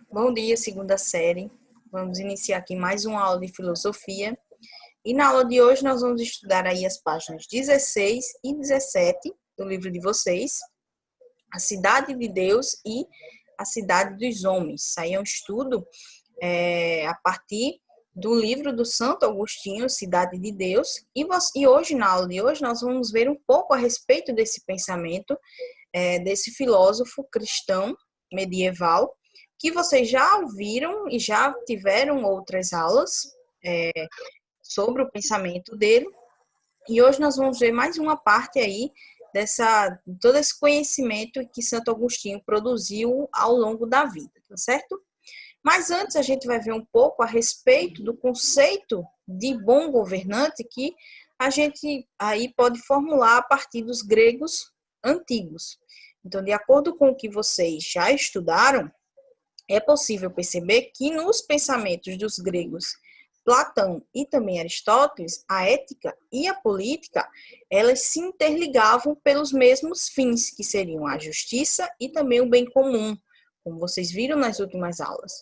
Bom dia, segunda série. Vamos iniciar aqui mais uma aula de filosofia. E na aula de hoje nós vamos estudar aí as páginas 16 e 17 do livro de vocês, A Cidade de Deus e A Cidade dos Homens. Isso aí é um estudo a partir do livro do Santo Agostinho, Cidade de Deus. E hoje, na aula de hoje, nós vamos ver um pouco a respeito desse pensamento, desse filósofo cristão medieval, que vocês já ouviram e já tiveram outras aulas sobre o pensamento dele. E hoje nós vamos ver mais uma parte aí todo esse conhecimento que Santo Agostinho produziu ao longo da vida, tá certo? Mas antes a gente vai ver um pouco a respeito do conceito de bom governante que a gente aí pode formular a partir dos gregos antigos. Então, de acordo com o que vocês já estudaram, é possível perceber que nos pensamentos dos gregos Platão e também Aristóteles, a ética e a política, elas se interligavam pelos mesmos fins, que seriam a justiça e também o bem comum, como vocês viram nas últimas aulas.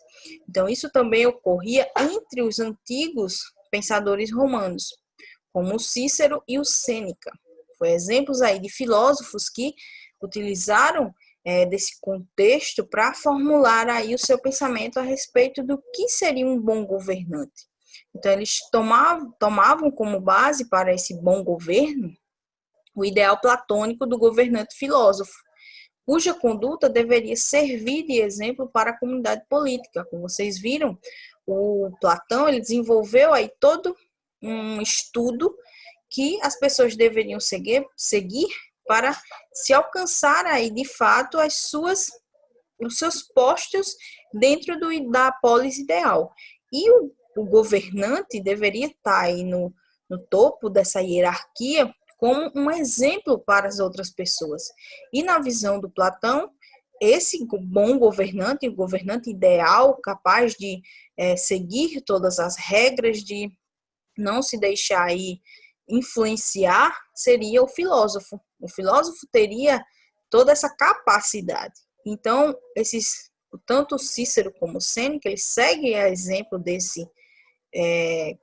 Então, isso também ocorria entre os antigos pensadores romanos, como o Cícero e o Sêneca. Foi exemplos aí de filósofos que utilizaram desse contexto para formular aí o seu pensamento a respeito do que seria um bom governante. Então, eles tomavam como base para esse bom governo o ideal platônico do governante filósofo, cuja conduta deveria servir de exemplo para a comunidade política. Como vocês viram, o Platão ele desenvolveu aí todo um estudo que as pessoas deveriam seguir para se alcançar aí de fato os seus postos dentro da polis ideal. E o governante deveria estar aí no topo dessa hierarquia como um exemplo para as outras pessoas. E na visão do Platão, esse bom governante, o governante ideal, capaz de seguir todas as regras, de não se deixar aí influenciar, seria o filósofo. O filósofo teria toda essa capacidade. Então, tanto Cícero como Sêneca, eles seguem a exemplo desse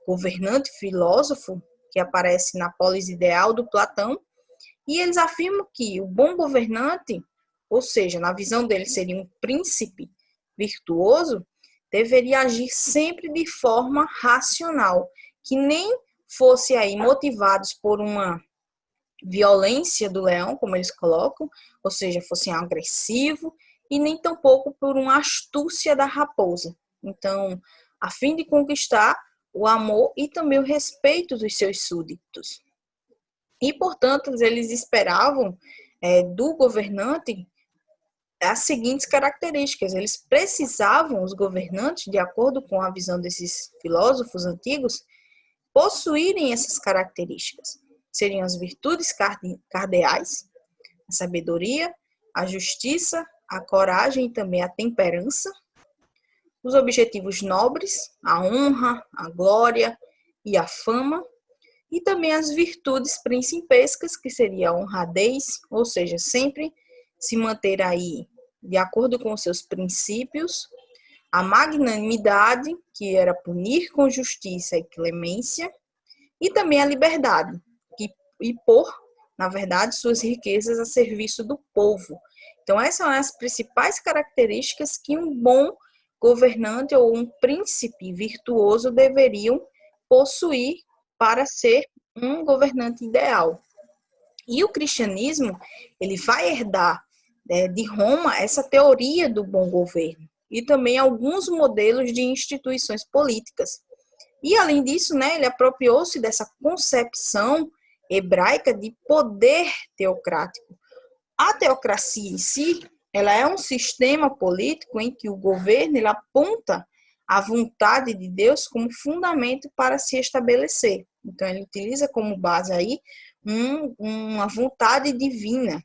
governante filósofo que aparece na polis ideal do Platão, e eles afirmam que o bom governante, ou seja, na visão deles seria um príncipe virtuoso, deveria agir sempre de forma racional, que nem fosse aí motivados por uma violência do leão, como eles colocam, ou seja, fosse agressivo, e nem tampouco por uma astúcia da raposa. Então, a fim de conquistar o amor e também o respeito dos seus súditos. E, portanto, eles esperavam do governante as seguintes características. Eles precisavam, os governantes, de acordo com a visão desses filósofos antigos, possuírem essas características. Seriam as virtudes cardeais, a sabedoria, a justiça, a coragem e também a temperança, os objetivos nobres, a honra, a glória e a fama, e também as virtudes principescas, que seria a honradez, ou seja, sempre se manter aí de acordo com os seus princípios, a magnanimidade, que era punir com justiça e clemência, e também a liberdade, e pôr, na verdade, suas riquezas a serviço do povo. Então, essas são as principais características que um bom governante ou um príncipe virtuoso deveriam possuir para ser um governante ideal. E o cristianismo, ele vai herdar de Roma essa teoria do bom governo e também alguns modelos de instituições políticas. E, além disso, ele apropriou-se dessa concepção hebraica de poder teocrático. A teocracia em si, ela é um sistema político em que o governo ele aponta a vontade de Deus como fundamento para se estabelecer. Então, ele utiliza como base aí uma vontade divina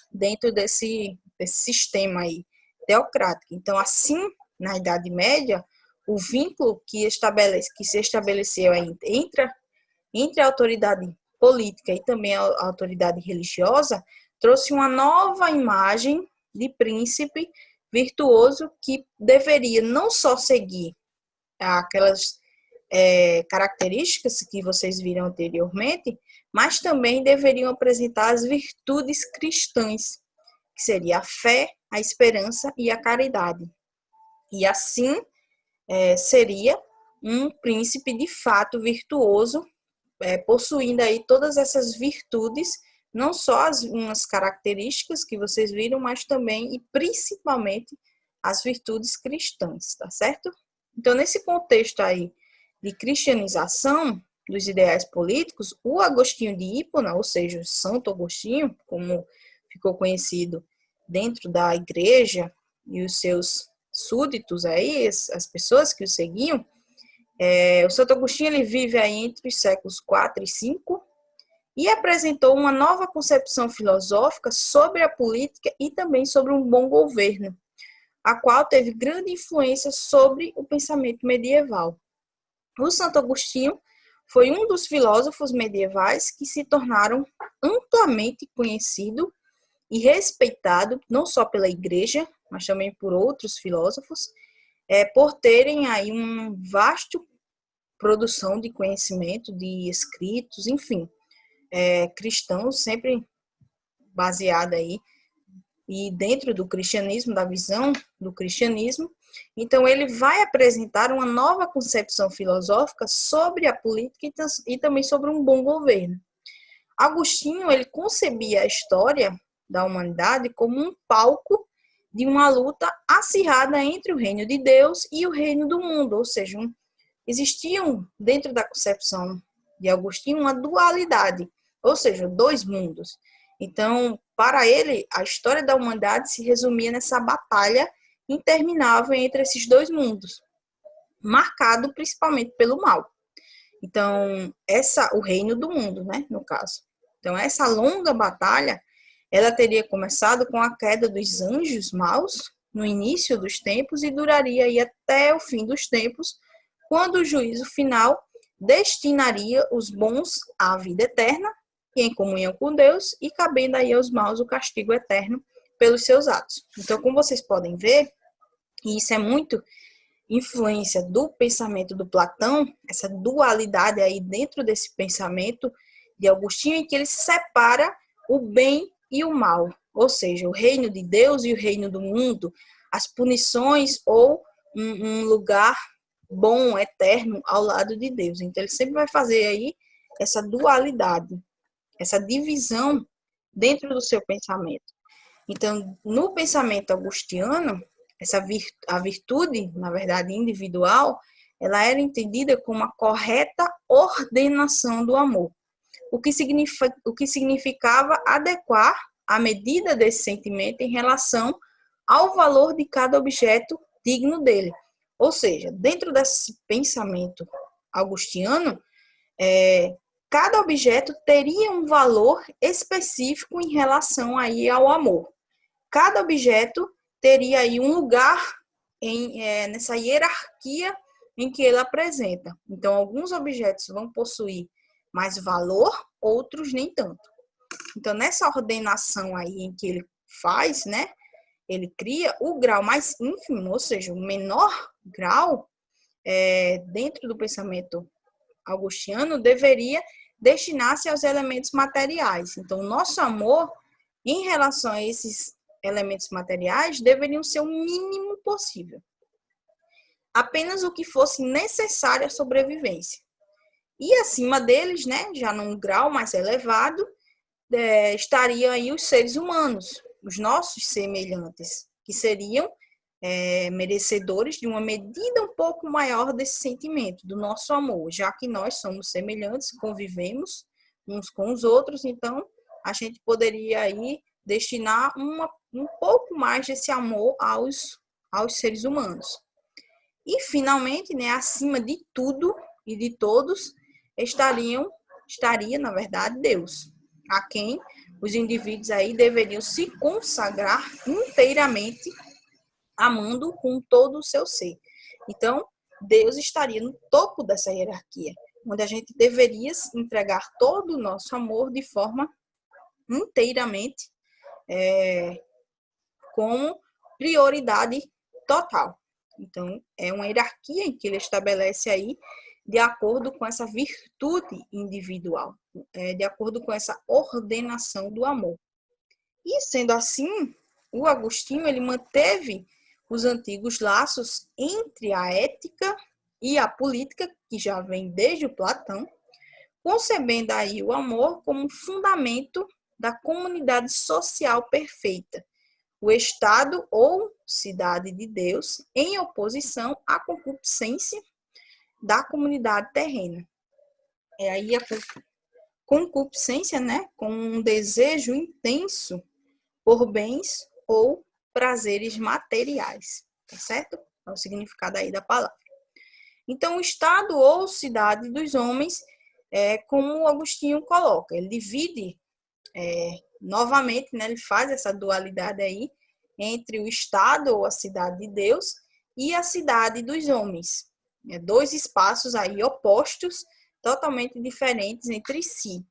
dentro desse sistema aí teocrático. Então, assim, na Idade Média, o vínculo que se estabeleceu aí entre a autoridade política e também a autoridade religiosa trouxe uma nova imagem de príncipe virtuoso que deveria não só seguir aquelas características que vocês viram anteriormente, mas também deveriam apresentar as virtudes cristãs, que seria a fé, a esperança e a caridade. E assim seria um príncipe de fato virtuoso, possuindo aí todas essas virtudes, não só umas características que vocês viram, mas também e principalmente as virtudes cristãs, tá certo? Então, nesse contexto aí de cristianização dos ideais políticos, o Agostinho de Hipona, ou seja, o Santo Agostinho, como ficou conhecido dentro da igreja, e os seus súditos aí, as pessoas que o seguiam, o Santo Agostinho ele vive aí entre os séculos 4 e 5 e apresentou uma nova concepção filosófica sobre a política e também sobre um bom governo, a qual teve grande influência sobre o pensamento medieval. O Santo Agostinho foi um dos filósofos medievais que se tornaram amplamente conhecido e respeitado, não só pela igreja, mas também por outros filósofos, por terem aí uma vasta produção de conhecimento, de escritos, enfim, cristãos, sempre baseada aí e dentro do cristianismo, da visão do cristianismo. Então, ele vai apresentar uma nova concepção filosófica sobre a política e também sobre um bom governo. Agostinho, ele concebia a história da humanidade como um palco de uma luta acirrada entre o reino de Deus e o reino do mundo, ou seja, existiam dentro da concepção de Agostinho uma dualidade, ou seja, dois mundos. Então, para ele, a história da humanidade se resumia nessa batalha interminável entre esses dois mundos, marcado principalmente pelo mal. Então, o reino do mundo, né, no caso. Então, essa longa batalha, ela teria começado com a queda dos anjos maus no início dos tempos e duraria aí até o fim dos tempos, quando o juízo final destinaria os bons à vida eterna e em comunhão com Deus, e cabendo aí aos maus o castigo eterno pelos seus atos. Então, como vocês podem ver, e isso é muito influência do pensamento do Platão, essa dualidade aí dentro desse pensamento de Agostinho, em que ele separa o bem e o mal, ou seja, o reino de Deus e o reino do mundo, as punições ou um lugar bom, eterno, ao lado de Deus. Então, ele sempre vai fazer aí essa dualidade, essa divisão dentro do seu pensamento. Então, no pensamento agostiniano, a virtude, na verdade, individual, ela era entendida como a correta ordenação do amor, o que significava adequar a medida desse sentimento em relação ao valor de cada objeto digno dele. Ou seja, dentro desse pensamento agostiniano, cada objeto teria um valor específico em relação aí ao amor. Cada objeto teria aí um lugar nessa hierarquia em que ele apresenta. Então, alguns objetos vão possuir mais valor, outros nem tanto. Então, nessa ordenação aí em que ele faz, né, ele cria o grau mais ínfimo, ou seja, o menor grau, dentro do pensamento agostiniano, deveria destinar-se aos elementos materiais. Então, o nosso amor, em relação a esses elementos materiais, deveriam ser o mínimo possível. Apenas o que fosse necessário à sobrevivência. E acima deles, né, já num grau mais elevado, estariam aí os seres humanos, os nossos semelhantes, que seriam merecedores de uma medida um pouco maior desse sentimento, do nosso amor, já que nós somos semelhantes, convivemos uns com os outros, então a gente poderia aí destinar um pouco mais desse amor aos seres humanos. E, finalmente, né, acima de tudo e de todos, estaria, na verdade, Deus, a quem os indivíduos aí deveriam se consagrar inteiramente, amando com todo o seu ser. Então, Deus estaria no topo dessa hierarquia, onde a gente deveria entregar todo o nosso amor de forma inteiramente como prioridade total. Então, é uma hierarquia em que ele estabelece aí de acordo com essa virtude individual, de acordo com essa ordenação do amor. E sendo assim, o Agostinho ele manteve os antigos laços entre a ética e a política, que já vem desde o Platão, concebendo aí o amor como fundamento da comunidade social perfeita, o Estado ou cidade de Deus, em oposição à concupiscência da comunidade terrena. É aí a concupiscência, né, com um desejo intenso por bens ou prazeres materiais, tá certo? É o significado aí da palavra. Então, o Estado ou cidade dos homens, como o Agostinho coloca, ele divide novamente, né, ele faz essa dualidade aí entre o Estado ou a cidade de Deus e a cidade dos homens. Dois espaços aí opostos, totalmente diferentes entre si.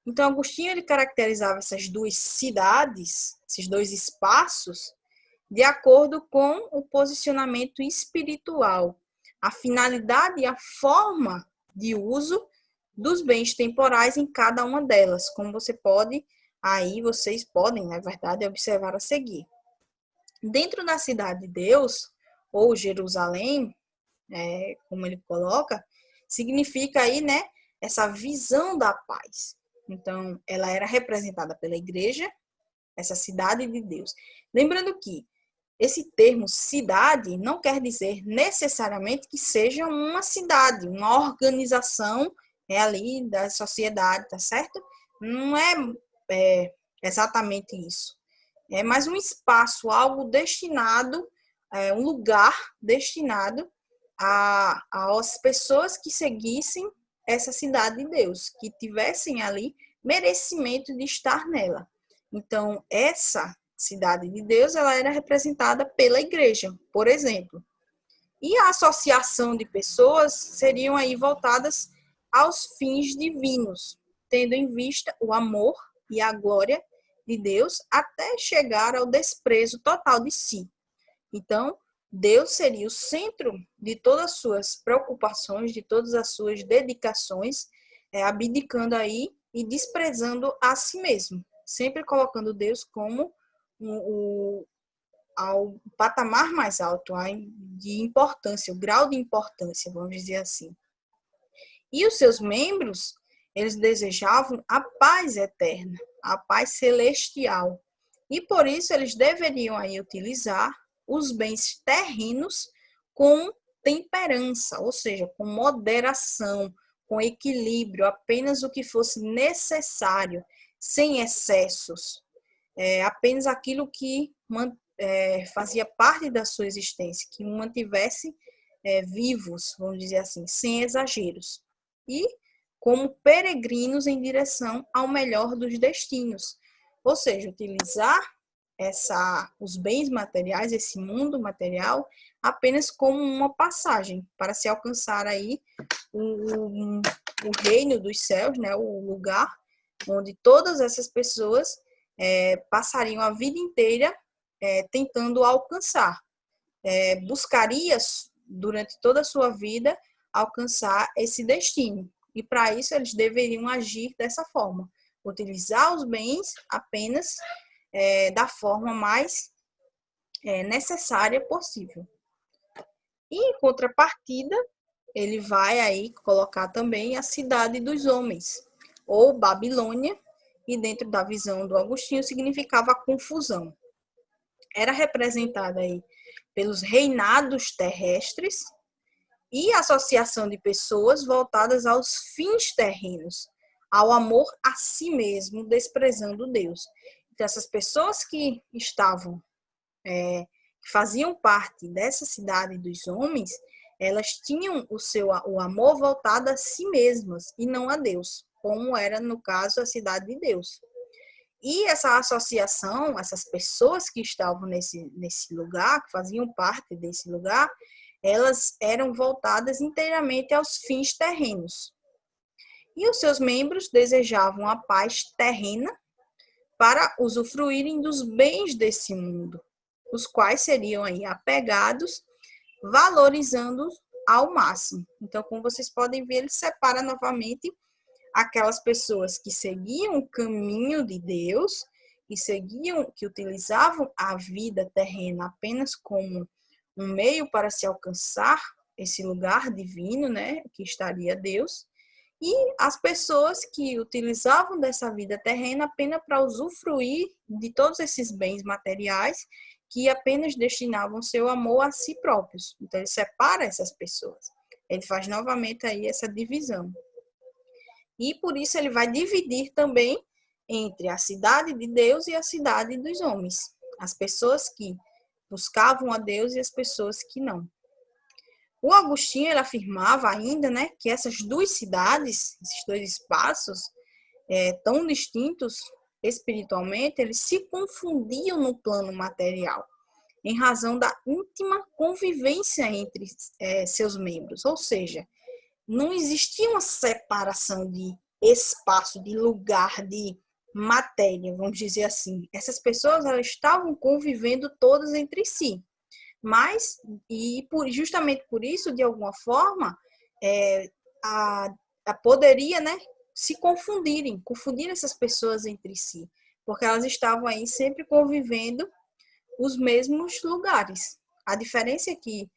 Então, Agostinho ele caracterizava essas duas cidades, esses dois espaços, de acordo com o posicionamento espiritual, a finalidade e a forma de uso dos bens temporais em cada uma delas, como vocês podem, na verdade, observar a seguir. Dentro da cidade de Deus, ou Jerusalém, como ele coloca, significa aí, né, essa visão da paz. Então, ela era representada pela igreja, essa cidade de Deus. Lembrando que esse termo cidade não quer dizer necessariamente que seja uma cidade, uma organização ali da sociedade, tá certo? Não é exatamente isso. É mais um espaço, algo destinado, um lugar destinado às pessoas que seguissem essa cidade de Deus, que tivessem ali merecimento de estar nela. Então, essa cidade de Deus, ela era representada pela igreja, por exemplo. E a associação de pessoas seriam aí voltadas aos fins divinos, tendo em vista o amor e a glória de Deus até chegar ao desprezo total de si. Então, Deus seria o centro de todas as suas preocupações, de todas as suas dedicações, abdicando aí e desprezando a si mesmo, sempre colocando Deus como ao patamar mais alto de importância, o grau de importância, vamos dizer assim. E os seus membros, eles desejavam a paz eterna, a paz celestial. E por isso eles deveriam aí utilizar os bens terrenos com temperança, ou seja, com moderação, com equilíbrio, apenas o que fosse necessário, sem excessos, apenas aquilo que fazia parte da sua existência, que o mantivesse vivos, vamos dizer assim, sem exageros. E como peregrinos em direção ao melhor dos destinos. Ou seja, utilizar os bens materiais, esse mundo material, apenas como uma passagem para se alcançar aí o reino dos céus, né, o lugar onde todas essas pessoas passariam a vida inteira tentando alcançar. Buscaria durante toda a sua vida alcançar esse destino. E para isso eles deveriam agir dessa forma, utilizar os bens apenas da forma mais necessária possível. E em contrapartida, ele vai aí colocar também a cidade dos homens, ou Babilônia, e dentro da visão do Agostinho significava a confusão. Era representada aí pelos reinados terrestres e a associação de pessoas voltadas aos fins terrenos, ao amor a si mesmo, desprezando Deus. Então, essas pessoas que estavam, que faziam parte dessa cidade dos homens, elas tinham o amor voltado a si mesmas e não a Deus, como era, no caso, a cidade de Deus. E essa associação, essas pessoas que estavam nesse lugar, que faziam parte desse lugar, elas eram voltadas inteiramente aos fins terrenos. E os seus membros desejavam a paz terrena para usufruírem dos bens desse mundo, os quais seriam aí apegados, valorizando ao máximo. Então, como vocês podem ver, ele separa novamente aquelas pessoas que seguiam o caminho de Deus, que utilizavam a vida terrena apenas como um meio para se alcançar esse lugar divino, né, que estaria Deus, e as pessoas que utilizavam dessa vida terrena apenas para usufruir de todos esses bens materiais que apenas destinavam seu amor a si próprios. Então, ele separa essas pessoas. Ele faz novamente aí essa divisão. E por isso ele vai dividir também entre a cidade de Deus e a cidade dos homens. As pessoas que buscavam a Deus e as pessoas que não. O Agostinho ele afirmava ainda, né, que essas duas cidades, esses dois espaços tão distintos espiritualmente, eles se confundiam no plano material, em razão da íntima convivência entre seus membros. Ou seja, não existia uma separação de espaço, de lugar, de matéria, vamos dizer assim. Essas pessoas elas estavam convivendo todas entre si. Mas, justamente por isso, de alguma forma, poderia, né, se confundir essas pessoas entre si, porque elas estavam aí sempre convivendo os mesmos lugares. A diferença é que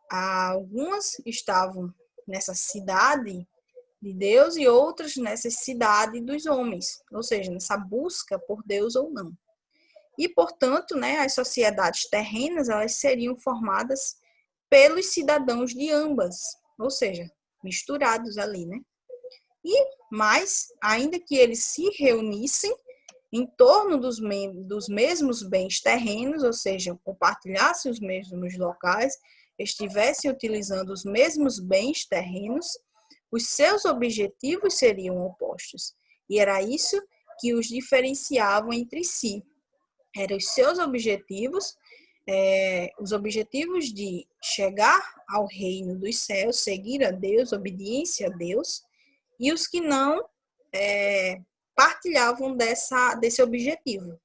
algumas estavam nessa cidade de Deus e outras nessa cidade dos homens, ou seja, nessa busca por Deus ou não. E, portanto, né, as sociedades terrenas elas seriam formadas pelos cidadãos de ambas, ou seja, misturados ali, né? Mas, ainda que eles se reunissem em torno dos mesmos bens terrenos, ou seja, compartilhassem os mesmos locais, estivessem utilizando os mesmos bens terrenos, os seus objetivos seriam opostos. E era isso que os diferenciavam entre si. Eram os seus objetivos, os objetivos de chegar ao reino dos céus, seguir a Deus, obediência a Deus, e os que não partilhavam desse objetivo.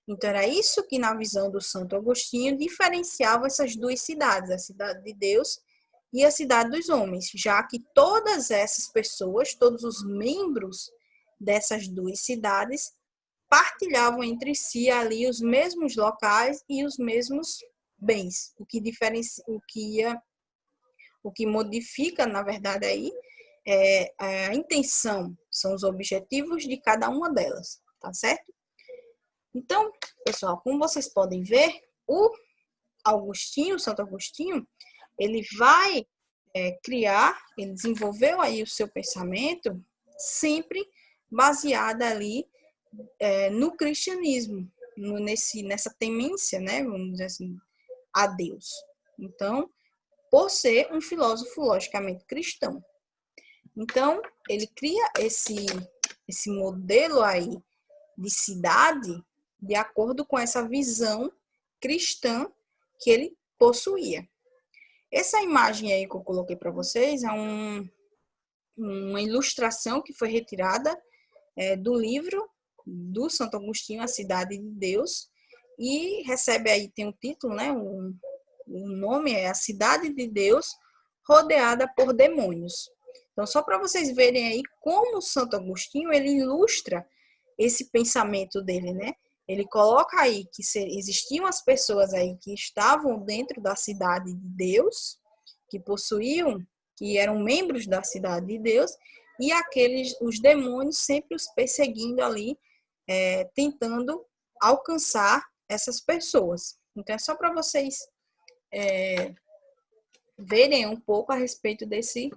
Então, era isso que, na visão do Santo Agostinho, diferenciava essas duas cidades, a cidade de Deus e a cidade dos homens, já que todas essas pessoas, todos os membros dessas duas cidades, partilhavam entre si ali os mesmos locais e os mesmos bens, o que modifica, na verdade, aí a intenção, são os objetivos de cada uma delas, tá certo? Então, pessoal, como vocês podem ver, o Santo Agostinho, ele vai ele desenvolveu aí o seu pensamento sempre baseado ali no cristianismo, nessa temência, né, vamos dizer assim, a Deus. Então, por ser um filósofo logicamente cristão. Então, ele cria esse modelo aí de cidade de acordo com essa visão cristã que ele possuía. Essa imagem aí que eu coloquei para vocês é uma ilustração que foi retirada do livro do Santo Agostinho, A Cidade de Deus, e recebe aí, tem um título, né? O nome é A Cidade de Deus Rodeada por Demônios. Então, só para vocês verem aí como o Santo Agostinho, ele ilustra esse pensamento dele, né? Ele coloca aí que existiam as pessoas aí que estavam dentro da cidade de Deus, que eram membros da cidade de Deus, e os demônios sempre os perseguindo ali, tentando alcançar essas pessoas. Então, é só para vocês verem um pouco a respeito desse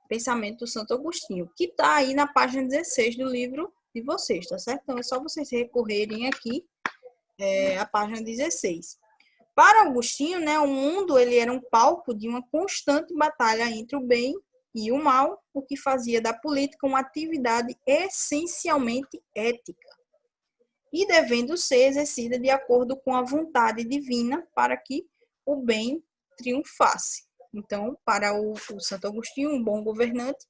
pensamento do Santo Agostinho, que está aí na página 16 do livro de vocês, tá certo? Então, é só vocês recorrerem aqui à página 16. Para Agostinho, né, o mundo ele era um palco de uma constante batalha entre o bem e o mal, o que fazia da política uma atividade essencialmente ética e devendo ser exercida de acordo com a vontade divina para que o bem triunfasse. Então, para o Santo Agostinho, um bom governante,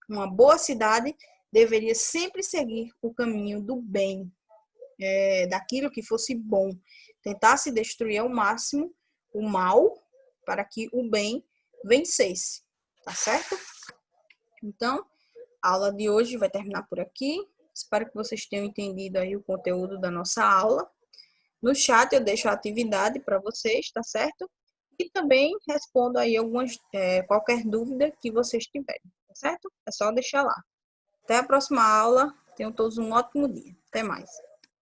uma boa cidade, deveria sempre seguir o caminho do bem, daquilo que fosse bom. Tentasse destruir ao máximo o mal para que o bem vencesse, tá certo? Então, a aula de hoje vai terminar por aqui. Espero que vocês tenham entendido aí o conteúdo da nossa aula. No chat eu deixo a atividade para vocês, tá certo? E também respondo aí qualquer dúvida que vocês tiverem, tá certo? É só deixar lá. Até a próxima aula. Tenham todos um ótimo dia. Até mais.